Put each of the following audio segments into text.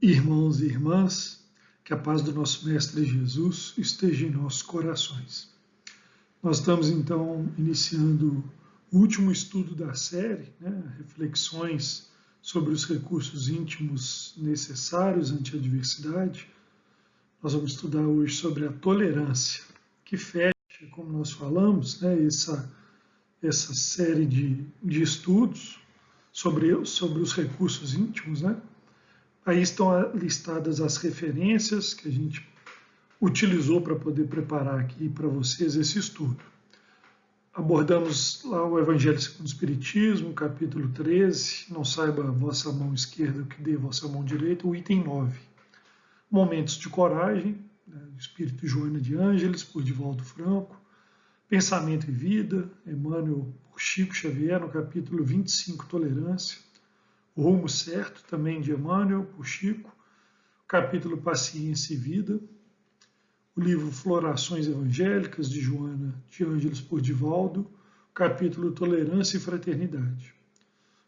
Irmãos e irmãs, que a paz do nosso Mestre Jesus esteja em nossos corações. Nós estamos então iniciando o último estudo da série, reflexões sobre os recursos íntimos necessários ante a adversidade. Nós vamos estudar hoje sobre a tolerância, que fecha, como nós falamos, essa série de estudos sobre os recursos íntimos, Aí estão listadas as referências que a gente utilizou para poder preparar aqui para vocês esse estudo. Abordamos lá o Evangelho segundo o Espiritismo, capítulo 13, não saiba a vossa mão esquerda o que dê a vossa mão direita, o item 9. Momentos de coragem, do Espírito Joana de Ângeles, por Divaldo Franco. Pensamento e vida, Emmanuel por Chico Xavier, no capítulo 25, Tolerância. O Rumo Certo, também de Emmanuel, por Chico, o capítulo Paciência e Vida, o livro Florações Evangélicas, de Joana de Ângeles, por Divaldo, o capítulo Tolerância e Fraternidade,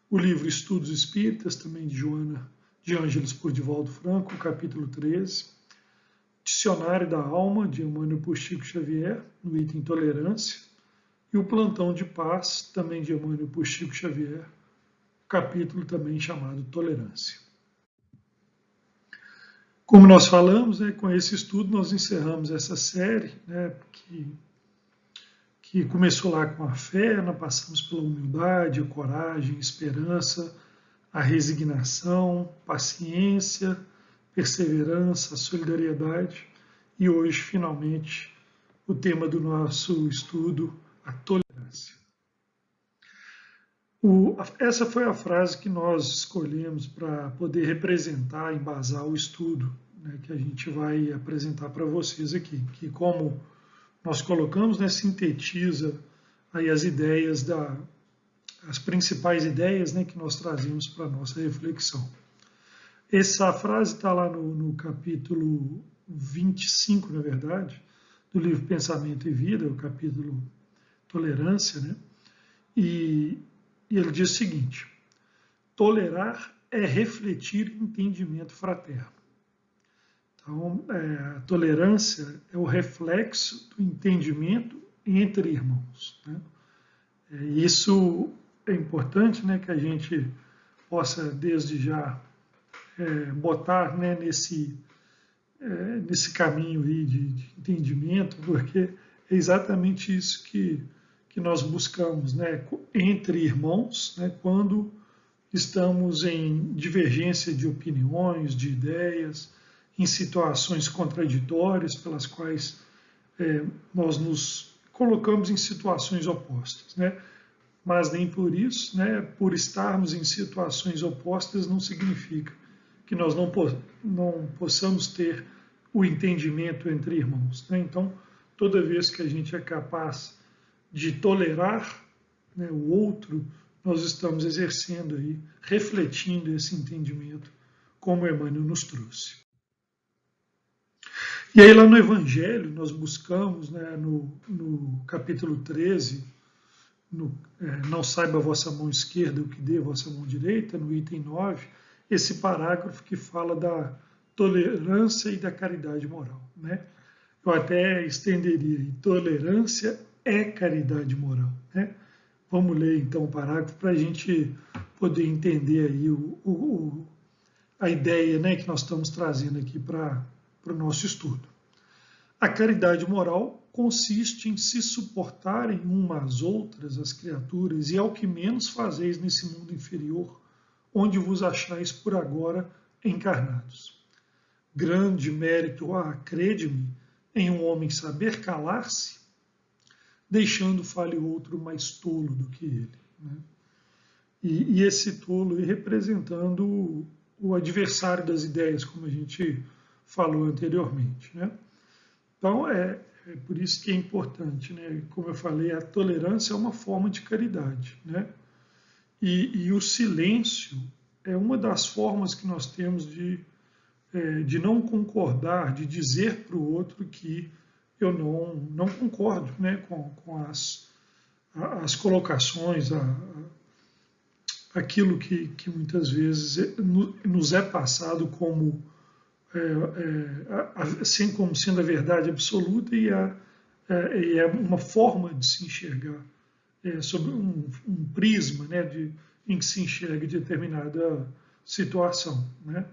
o livro Estudos Espíritas, também de Joana de Ângeles, por Divaldo Franco, o capítulo 13, Dicionário da Alma, de Emmanuel por Chico Xavier, no item Tolerância, e o Plantão de Paz, também de Emmanuel por Chico Xavier, capítulo também chamado Tolerância. Como nós falamos, com esse estudo nós encerramos essa série, que começou lá com a fé, nós passamos pela humildade, a coragem, a esperança, a resignação, paciência, perseverança, a solidariedade e hoje, finalmente, o tema do nosso estudo, a tolerância. Essa foi a frase que nós escolhemos para poder representar, embasar o estudo, que a gente vai apresentar para vocês aqui, que como nós colocamos, sintetiza aí as ideias, as principais ideias que nós trazemos para a nossa reflexão. Essa frase está lá no capítulo 25, na verdade, do livro Pensamento e Vida, o capítulo Tolerância, E ele diz o seguinte: tolerar é refletir entendimento fraterno. Então, a tolerância é o reflexo do entendimento entre irmãos. Isso é importante, que a gente possa, desde já, botar nesse caminho aí de entendimento, porque é exatamente isso que nós buscamos, entre irmãos, quando estamos em divergência de opiniões, de ideias, em situações contraditórias pelas quais nós nos colocamos em situações opostas, Mas nem por isso, por estarmos em situações opostas, não significa que nós não possamos ter o entendimento entre irmãos. Então, toda vez que a gente é capaz de tolerar o outro, nós estamos exercendo aí, refletindo esse entendimento, como Emmanuel nos trouxe. E aí lá no Evangelho, nós buscamos, no capítulo 13, não saiba a vossa mão esquerda o que dê a vossa mão direita, no item 9, esse parágrafo que fala da tolerância e da caridade moral. Eu até estenderia, tolerância é caridade moral. Vamos ler então o parágrafo para a gente poder entender aí a ideia que nós estamos trazendo aqui para o nosso estudo. A caridade moral consiste em se suportarem umas às outras, as criaturas, e é o que menos fazeis nesse mundo inferior, onde vos achais por agora encarnados. Grande mérito há, crede-me, em um homem saber calar-se, deixando fale outro mais tolo do que ele. E esse tolo representando o adversário das ideias, como a gente falou anteriormente. Então, é por isso que é importante, como eu falei, a tolerância é uma forma de caridade. E o silêncio é uma das formas que nós temos de não concordar, de dizer para o outro que eu não concordo com as colocações, aquilo que muitas vezes nos é passado como assim como sendo a verdade absoluta e é uma forma de se enxergar, sobre um prisma, né, em que se enxerga determinada situação, né?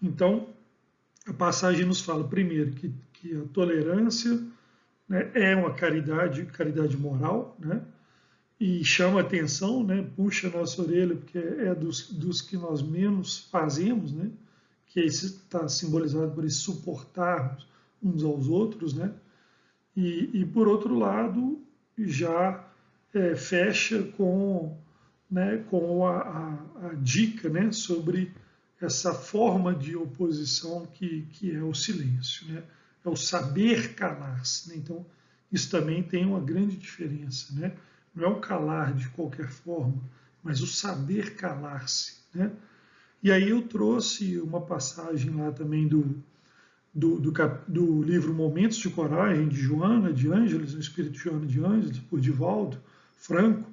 Então, a passagem nos fala, primeiro, que a tolerância, né, é uma caridade moral, né? E chama atenção, né, puxa a nossa orelha, porque é dos que nós menos fazemos, né? Que está simbolizado por esse suportarmos uns aos outros, né? E por outro lado, já fecha com a dica, né, sobre essa forma de oposição que é o silêncio, né? É o saber calar-se, né? Então, isso também tem uma grande diferença, né? Não é o calar de qualquer forma, mas o saber calar-se, né? E aí eu trouxe uma passagem lá também do livro Momentos de Coragem, de Joana de Ângeles, o Espírito de Joana de Ângeles, por Divaldo Franco,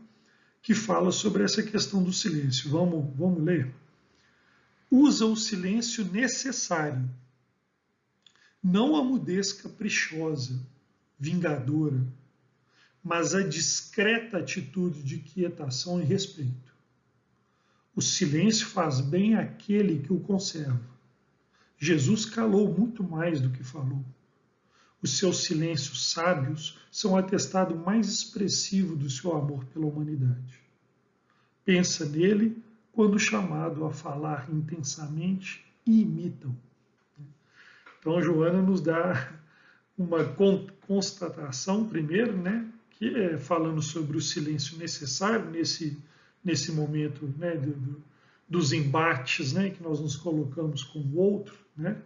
que fala sobre essa questão do silêncio. Vamos ler? Usa o silêncio necessário, não a mudez caprichosa, vingadora, mas a discreta atitude de quietação e respeito. O silêncio faz bem àquele que o conserva. Jesus calou muito mais do que falou. Os seus silêncios sábios são o atestado mais expressivo do seu amor pela humanidade. Pensa nele quando chamado a falar intensamente e imita-o. Então, Joana nos dá uma constatação, primeiro, né, que é falando sobre o silêncio necessário nesse momento, né, dos embates, né, que nós nos colocamos com o outro, né?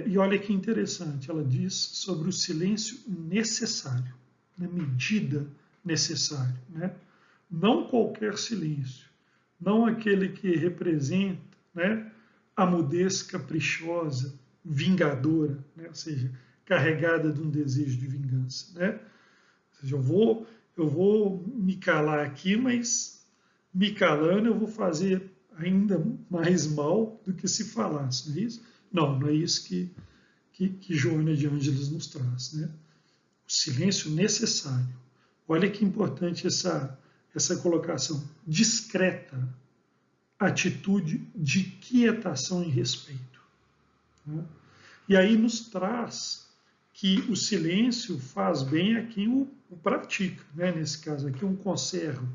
E olha que interessante, ela diz sobre o silêncio necessário, na medida necessária, né? Não qualquer silêncio, não aquele que representa, né, a mudez caprichosa, vingadora, né? Ou seja, carregada de um desejo de vingança, né? Ou seja, eu vou me calar aqui, mas me calando eu vou fazer ainda mais mal do que se falasse, não é isso? Não é isso que Joana de Ângeles nos traz, né? O silêncio necessário. Olha que importante essa colocação. Discreta atitude de quietação e respeito, né? E aí nos traz que o silêncio faz bem a quem o pratica, né? Nesse caso aqui, um conserva,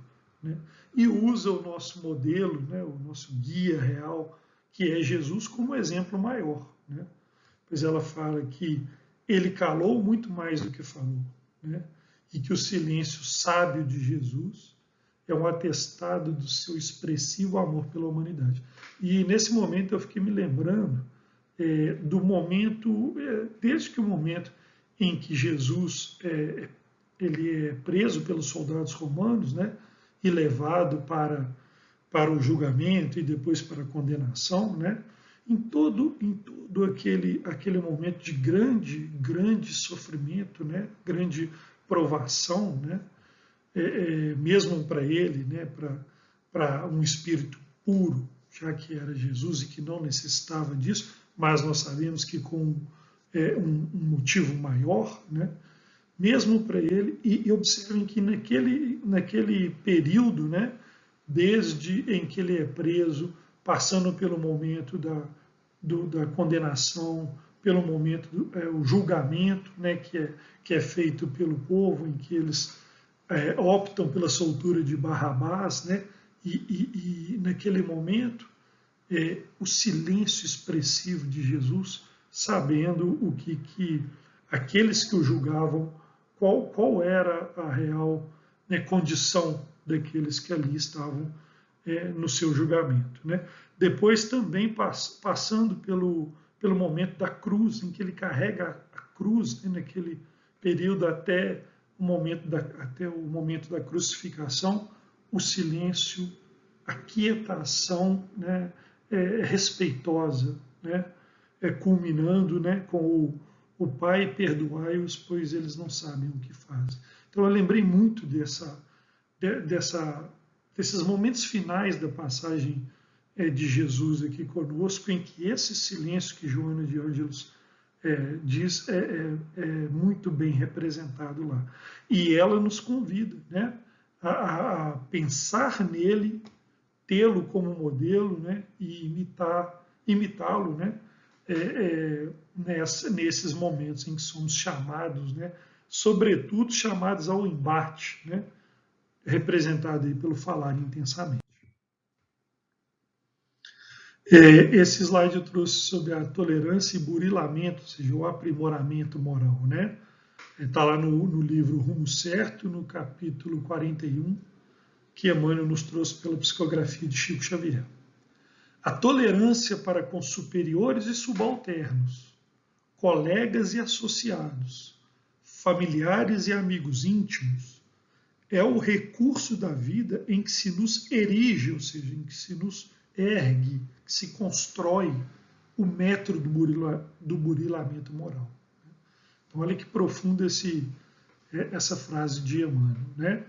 né? E usa o nosso modelo, né? O nosso guia real, que é Jesus, como exemplo maior, né? Pois ela fala que ele calou muito mais do que falou, né? E que o silêncio sábio de Jesus é um atestado do seu expressivo amor pela humanidade. E nesse momento eu fiquei me lembrando do momento, desde que o momento em que Jesus ele é preso pelos soldados romanos, né, e levado para o julgamento e depois para a condenação, né, em todo aquele momento de grande sofrimento, né, grande provação, né, mesmo para ele, né, para um espírito puro, já que era Jesus e que não necessitava disso, mas nós sabemos que com um motivo maior, né, mesmo para ele, e observem que naquele período, né, desde em que ele é preso, passando pelo momento da condenação, pelo momento do julgamento, né, que é feito pelo povo, em que eles optam pela soltura de Barrabás, né, e naquele momento, o silêncio expressivo de Jesus, sabendo o que aqueles que o julgavam, qual era a real, né, condição daqueles que ali estavam no seu julgamento, né? Depois também passando pelo momento da cruz, em que ele carrega a cruz, né, naquele período até o momento da crucificação, o silêncio, a quietação, né, respeitosa, né, culminando, né, com o Pai, perdoai-os, pois eles não sabem o que fazem. Então eu lembrei muito dessa desses momentos finais da passagem de Jesus aqui conosco, em que esse silêncio que Joana de Ângeles diz é muito bem representado lá. E ela nos convida, né, a pensar nele, tê-lo como modelo, né, e imitá-lo, né, nesses momentos em que somos chamados, né, sobretudo chamados ao embate, né, representado aí pelo falar intensamente. Esse slide eu trouxe sobre a tolerância e burilamento, ou seja, o aprimoramento moral, né? Está lá no livro Rumo Certo, no capítulo 41, que Emmanuel nos trouxe pela psicografia de Chico Xavier. A tolerância para com superiores e subalternos, colegas e associados, familiares e amigos íntimos, é o recurso da vida em que se nos erige, ou seja, em que se nos ergue, que se constrói o metro do burilamento moral. Então, olha que profunda essa frase de Emmanuel, né?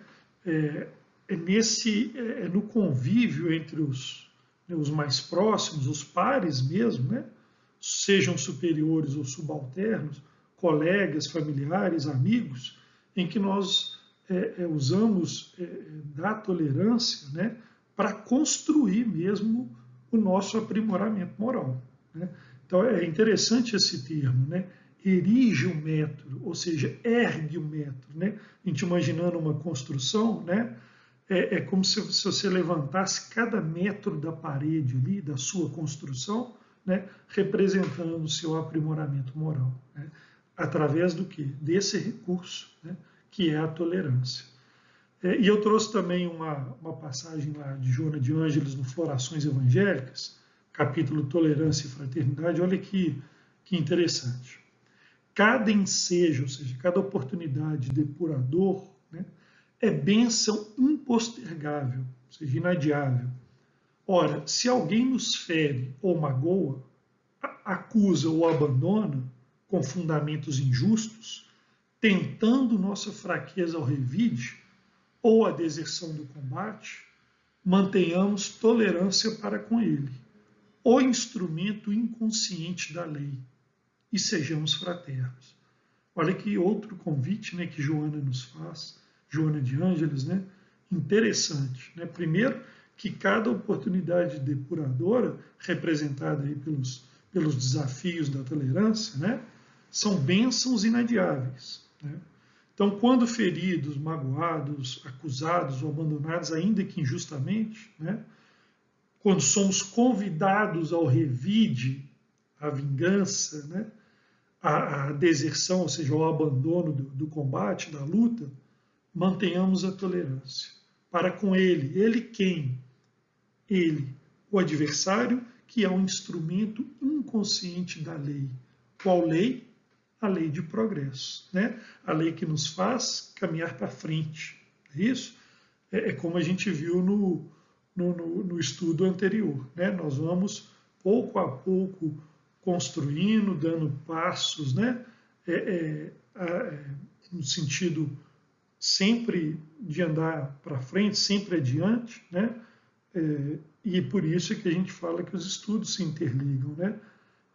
No convívio entre os mais próximos, os pares mesmo, né? Sejam superiores ou subalternos, colegas, familiares, amigos, em que nós usamos da tolerância, né, para construir mesmo o nosso aprimoramento moral, né? Então é interessante esse termo, né? Erige o metro, ou seja, ergue o metro, né? A gente imaginando uma construção, né? É como se você levantasse cada metro da parede ali, da sua construção, né? Representando o seu aprimoramento moral, né? Através do quê? Desse recurso, né? Que é a tolerância. E eu trouxe também uma passagem lá de Joana de Ângeles no Florações Evangélicas, capítulo Tolerância e Fraternidade. Olha que interessante. Cada ensejo, ou seja, cada oportunidade depurador, né, é bênção impostergável, ou seja, inadiável. Ora, se alguém nos fere ou magoa, acusa ou abandona com fundamentos injustos, tentando nossa fraqueza ao revide ou a deserção do combate, mantenhamos tolerância para com ele, o instrumento inconsciente da lei, e sejamos fraternos. Olha que outro convite, né, que Joana nos faz, Joana de Ângeles, né, interessante, né? Primeiro, que cada oportunidade depuradora, representada aí pelos desafios da tolerância, né, são bênçãos inadiáveis, né? Então, quando feridos, magoados, acusados ou abandonados, ainda que injustamente, né, quando somos convidados ao revide, à vingança, né, à deserção, ou seja, ao abandono do combate, da luta, mantenhamos a tolerância. Para com ele. Ele quem? Ele, o adversário, que é um instrumento inconsciente da lei. Qual lei? A lei de progresso, né? A lei que nos faz caminhar para frente. É isso? É como a gente viu no estudo anterior, né? Nós vamos pouco a pouco construindo, dando passos, né? No sentido sempre de andar para frente, sempre adiante, né? E por isso é que a gente fala que os estudos se interligam, né?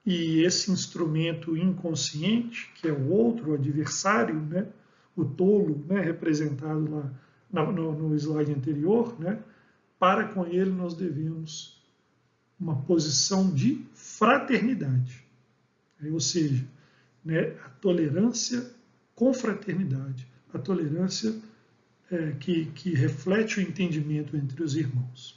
E esse instrumento inconsciente, que é o outro, o adversário, né? O tolo, né? Representado lá no slide anterior, né? Para com ele nós devemos uma posição de fraternidade, ou seja, né? A tolerância com fraternidade, a tolerância que reflete o entendimento entre os irmãos.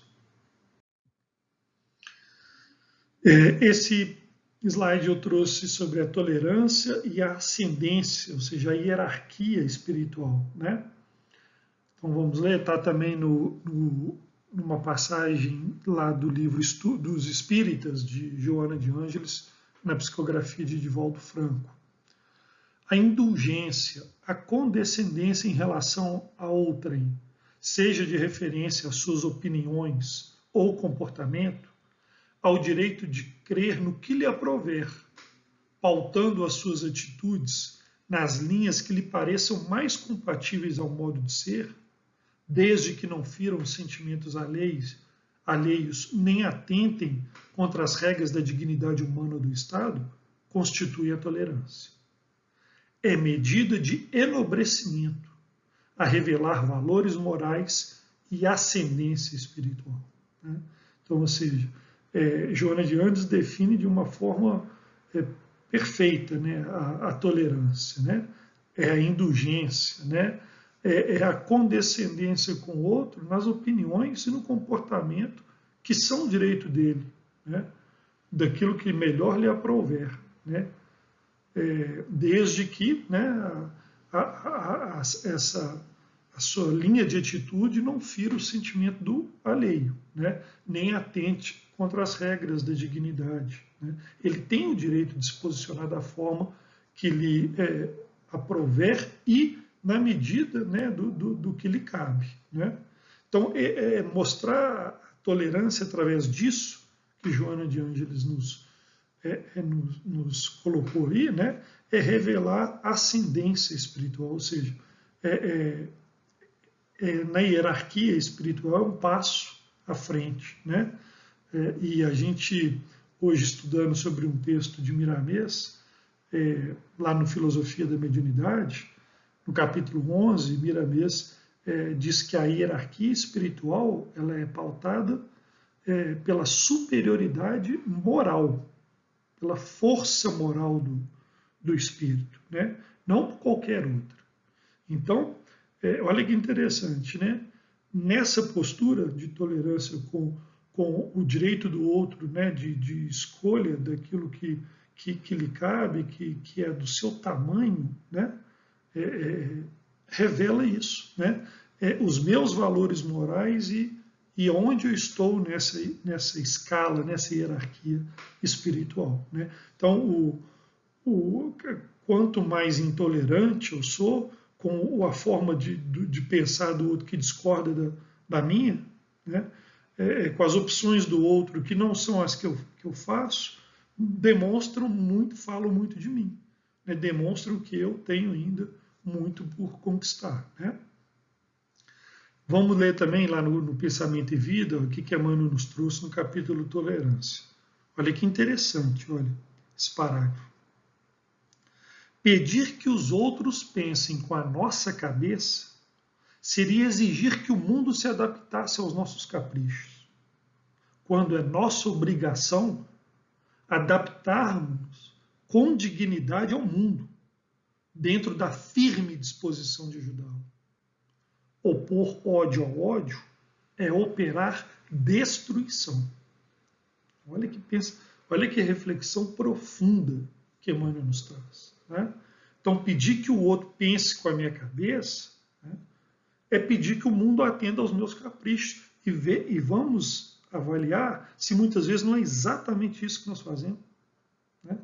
Esse slide eu trouxe sobre a tolerância e a ascendência, ou seja, a hierarquia espiritual, né? Então vamos ler, está também numa passagem lá do livro dos Espíritas, de Joana de Ângeles, na psicografia de Divaldo Franco. A indulgência, a condescendência em relação a outrem, seja de referência às suas opiniões ou comportamento, ao direito de crer no que lhe aprouver, pautando as suas atitudes nas linhas que lhe pareçam mais compatíveis ao modo de ser, desde que não firam sentimentos alheios nem atentem contra as regras da dignidade humana do Estado, constitui a tolerância. É medida de enobrecimento a revelar valores morais e ascendência espiritual. Né? Então, ou seja, Joana de Andes define de uma forma perfeita, né, a tolerância, né? É a indulgência, né? É a condescendência com o outro nas opiniões e no comportamento que são direito dele, né? Daquilo que melhor lhe aprouver, né? Desde que, né, a sua linha de atitude não fira o sentimento do alheio, né? Nem atente contra as regras da dignidade. Né? Ele tem o direito de se posicionar da forma que lhe aprouver e na medida, né, do que lhe cabe. Né? Então, mostrar a tolerância através disso que Joana de Ângeles nos colocou aí, né, é revelar ascendência espiritual, ou seja, na hierarquia espiritual é um passo à frente. Né? E a gente, hoje estudando sobre um texto de Miramês, lá no Filosofia da Mediunidade, no capítulo 11, Miramês diz que a hierarquia espiritual ela é pautada pela superioridade moral, pela força moral do espírito, né? Não por qualquer outra. Então, olha que interessante, né? Nessa postura de tolerância com o direito do outro, né? de escolha daquilo que lhe cabe, que é do seu tamanho, né? Revela isso, né? Os meus valores morais e onde eu estou nessa escala, nessa hierarquia espiritual. Né? Então, quanto mais intolerante eu sou com a forma de pensar do outro que discorda da minha, né? Com as opções do outro que não são as que eu faço, falam muito de mim. Né? Demonstram que eu tenho ainda muito por conquistar. Né? Vamos ler também lá no Pensamento e Vida, o que Emmanuel nos trouxe no capítulo Tolerância. Olha que interessante, olha, esse parágrafo. Pedir que os outros pensem com a nossa cabeça seria exigir que o mundo se adaptasse aos nossos caprichos, quando é nossa obrigação adaptarmos com dignidade ao mundo, dentro da firme disposição de ajudá-lo. Opor ódio ao ódio é operar destruição. Olha que reflexão profunda que Emmanuel nos traz. Né? Então, pedir que o outro pense com a minha cabeça, né, é pedir que o mundo atenda aos meus caprichos e vamos avaliar se muitas vezes não é exatamente isso que nós fazemos. Né?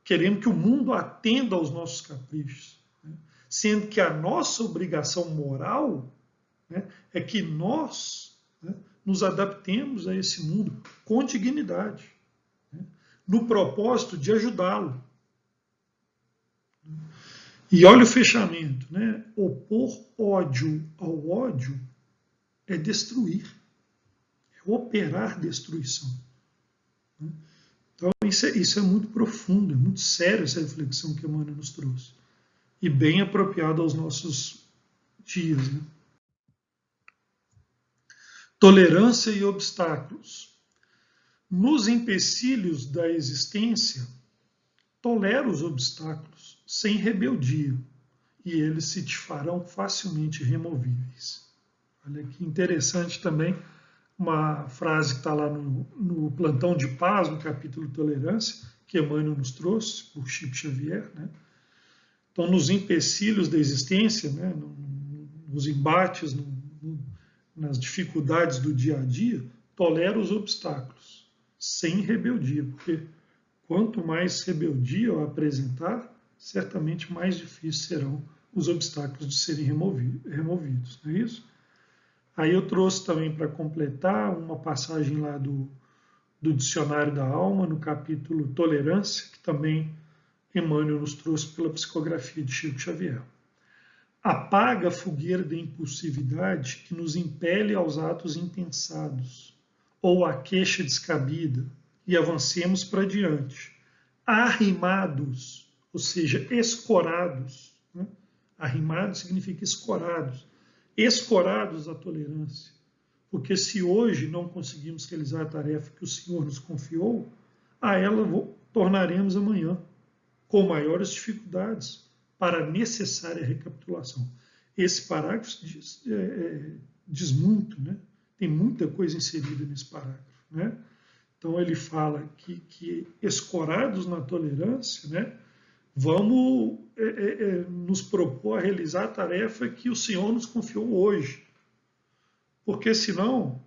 Queremos que o mundo atenda aos nossos caprichos, né? Sendo que a nossa obrigação moral, né, é que nós, né, nos adaptemos a esse mundo com dignidade, né, no propósito de ajudá-lo. E olha o fechamento, né? Opor ódio ao ódio é destruir, é operar destruição. Né? Então isso é muito profundo, é muito sério essa reflexão que Emmanuel nos trouxe. E bem apropriada aos nossos dias. Né? Tolerância e obstáculos. Nos empecilhos da existência, tolera os obstáculos sem rebeldia, e eles se te farão facilmente removíveis. Olha que interessante também uma frase que está lá no Plantão de Paz, no capítulo Tolerância, que Emmanuel nos trouxe, por Chico Xavier. Né? Então, nos empecilhos da existência, né, nos embates, nas dificuldades do dia a dia, tolera os obstáculos, sem rebeldia, porque quanto mais rebeldia eu apresentar, certamente mais difíceis serão os obstáculos de serem removidos, não é isso? Aí eu trouxe também para completar uma passagem lá do Dicionário da Alma, no capítulo Tolerância, que também Emmanuel nos trouxe pela psicografia de Chico Xavier. apaga a fogueira da impulsividade que nos impele aos atos impensados, ou à queixa descabida, e avancemos para diante, arrimados, ou seja, escorados, né? Arrimados significa escorados à tolerância, porque se hoje não conseguimos realizar a tarefa que o Senhor nos confiou, a ela tornaremos amanhã, com maiores dificuldades, para a necessária recapitulação. Esse parágrafo diz muito, né? Tem muita coisa inserida nesse parágrafo, né? Então ele fala que escorados na tolerância, né, vamos nos propor a realizar a tarefa que o Senhor nos confiou hoje, porque senão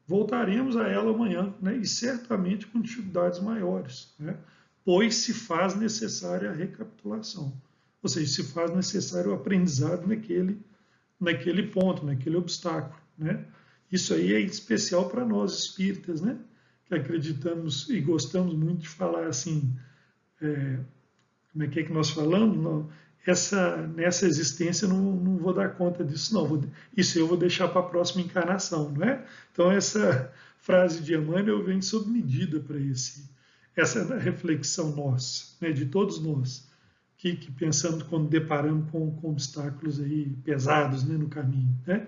voltaremos a ela amanhã, né, e certamente com dificuldades maiores, né, pois se faz necessária a recapitulação, ou seja, se faz necessário o aprendizado naquele ponto, naquele obstáculo, né. Isso aí é especial para nós espíritas, né, que acreditamos e gostamos muito de falar assim, como é que nós falamos? Não, nessa existência eu não vou dar conta disso, não. Isso eu vou deixar para a próxima encarnação, não é? Então essa frase de Emmanuel vem sob medida para essa reflexão nossa, né, de todos nós, que pensamos quando deparamos com obstáculos aí pesados, né, no caminho, né?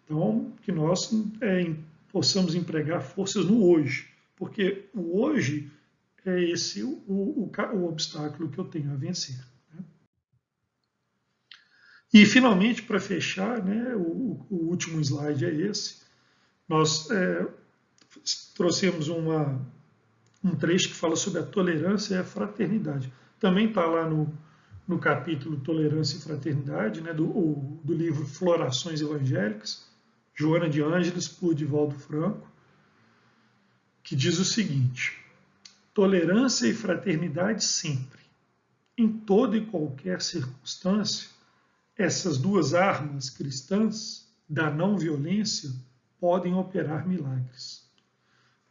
Então que nós possamos empregar forças no hoje, porque o hoje é esse o obstáculo que eu tenho a vencer. Né? E, finalmente, para fechar, né, o último slide é esse. Nós trouxemos um trecho que fala sobre a tolerância e a fraternidade. Também está lá no capítulo Tolerância e Fraternidade, né, do livro Florações Evangélicas, Joana de Ângeles, por Divaldo Franco, que diz o seguinte: tolerância e fraternidade sempre, em toda e qualquer circunstância, essas duas armas cristãs da não violência podem operar milagres.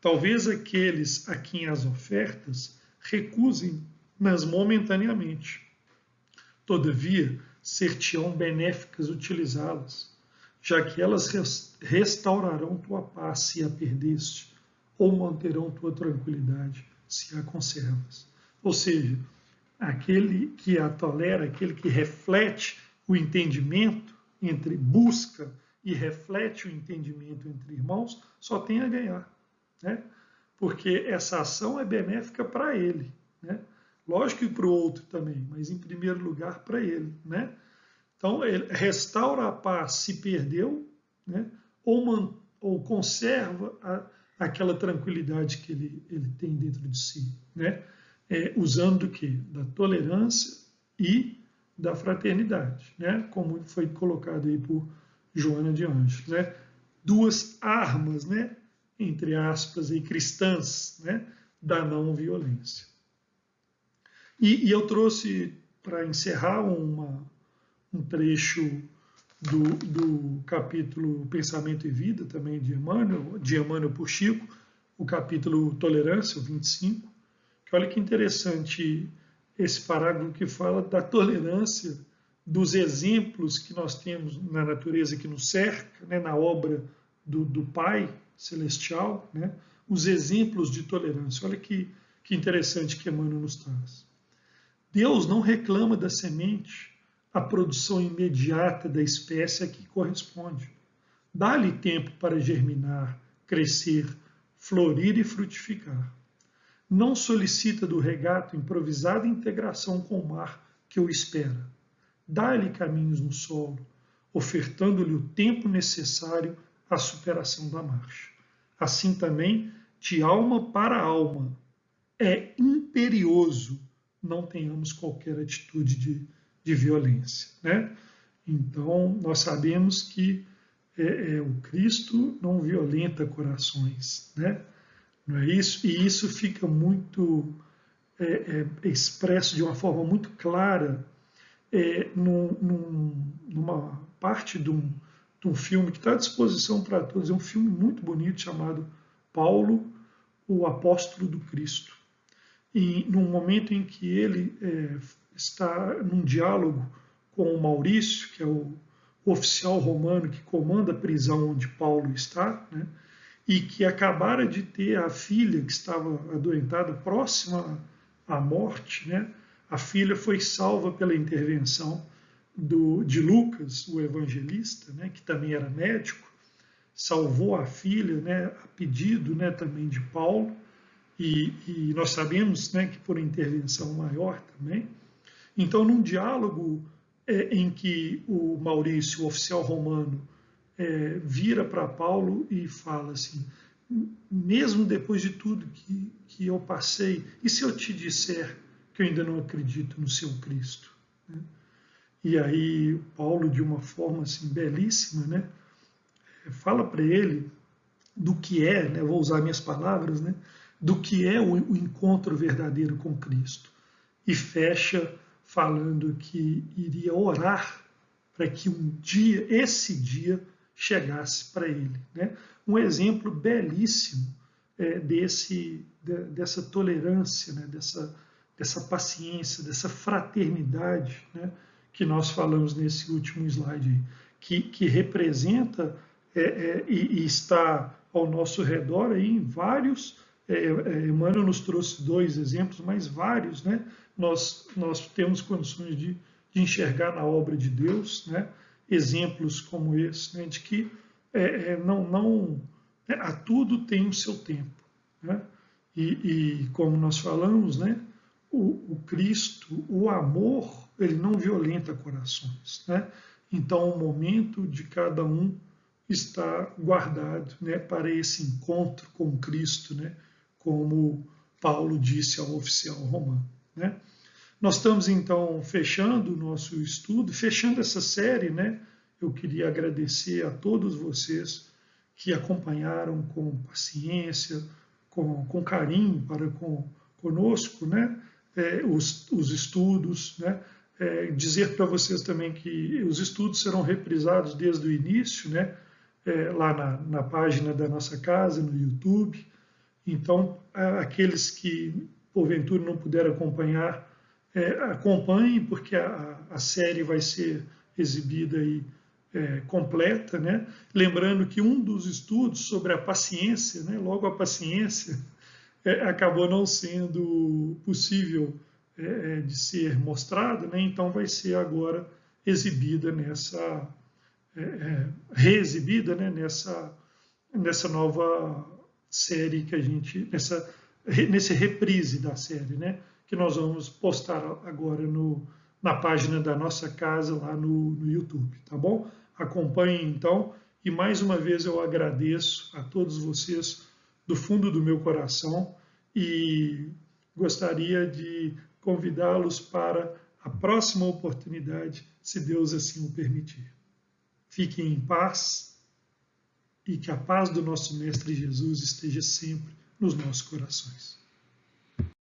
Talvez aqueles a quem as ofertas recusem-nas momentaneamente. Todavia, ser-te-ão benéficas utilizá-las, já que elas restaurarão tua paz se a perdeste, ou manterão tua tranquilidade se a conservas. Ou seja, aquele que a tolera, aquele que reflete o entendimento entre busca e reflete o entendimento entre irmãos, só tem a ganhar, né? Porque essa ação é benéfica para ele, né? Lógico que para o outro também, mas em primeiro lugar para ele, né? Então, ele restaura a paz se perdeu, né? Ou conserva aquela tranquilidade que ele tem dentro de si, né? Usando do quê? Da tolerância e da fraternidade, né? Como foi colocado aí por Joana de Ângeles, né? Duas armas, né? Entre aspas, aí, cristãs, né? Da não violência. E eu trouxe, para encerrar, um trecho do capítulo Pensamento e Vida, também de Emmanuel por Chico, o capítulo Tolerância, o 25, que olha que interessante esse parágrafo que fala da tolerância, dos exemplos que nós temos na natureza que nos cerca, né, na obra do Pai Celestial, né, os exemplos de tolerância. Olha que interessante que Emmanuel nos traz. Deus não reclama da semente a produção imediata da espécie a que corresponde. Dá-lhe tempo para germinar, crescer, florir e frutificar. Não solicita do regato improvisada integração com o mar que o espera. Dá-lhe caminhos no solo, ofertando-lhe o tempo necessário à superação da marcha. Assim também, de alma para alma, é imperioso não tenhamos qualquer atitude de violência, né? Então, nós sabemos que o Cristo não violenta corações, né? Não é isso? E isso fica muito expresso de uma forma muito clara numa parte de um filme que está à disposição para todos. É um filme muito bonito chamado Paulo, o Apóstolo do Cristo. E num momento em que ele está num diálogo com o Maurício, que é o oficial romano que comanda a prisão onde Paulo está, né? E que acabara de ter a filha que estava adoentada, próxima à morte, né? A filha foi salva pela intervenção de Lucas, o evangelista, né? Que também era médico, salvou a filha, né? A pedido, né? Também de Paulo, e nós sabemos, né? Que por intervenção maior também. Então, num diálogo em que o Maurício, o oficial romano, vira para Paulo e fala assim: mesmo depois de tudo que eu passei, e se eu te disser que eu ainda não acredito no seu Cristo? Né? E aí Paulo, de uma forma assim belíssima, né, fala para ele do que é, né, vou usar minhas palavras, né, do que é o encontro verdadeiro com Cristo. E fecha falando que iria orar para que um dia, esse dia, chegasse para ele. Né? Um exemplo belíssimo dessa tolerância, né? dessa paciência, dessa fraternidade, né? Que nós falamos nesse último slide, que representa e está ao nosso redor aí em vários. Emmanuel nos trouxe 2 exemplos, mas vários, né? Nós temos condições de enxergar na obra de Deus, né? Exemplos como esse, né? De que a tudo tem o seu tempo, né? E como nós falamos, né? O Cristo, o amor, ele não violenta corações, né? Então o momento de cada um está guardado, né? Para esse encontro com Cristo, né? Como Paulo disse ao oficial romano, né? Nós estamos, então, fechando o nosso estudo, fechando essa série, né? Eu queria agradecer a todos vocês que acompanharam com paciência, com carinho conosco, né? Os estudos, né? Dizer para vocês também que os estudos serão reprisados desde o início, né? Lá na página da nossa casa, no YouTube. Então, aqueles que porventura não puderam acompanhar, acompanhem, porque a série vai ser exibida aí completa, né? Lembrando que um dos estudos sobre a paciência, né? Logo a paciência, acabou não sendo possível de ser mostrado, né? Então vai ser agora exibida reexibida, né? Nessa nova série que a gente, nesse reprise da série, né? Que nós vamos postar agora na página da nossa casa lá no YouTube, tá bom? Acompanhem então, e mais uma vez eu agradeço a todos vocês do fundo do meu coração e gostaria de convidá-los para a próxima oportunidade, se Deus assim o permitir. Fiquem em paz e que a paz do nosso Mestre Jesus esteja sempre nos nossos corações.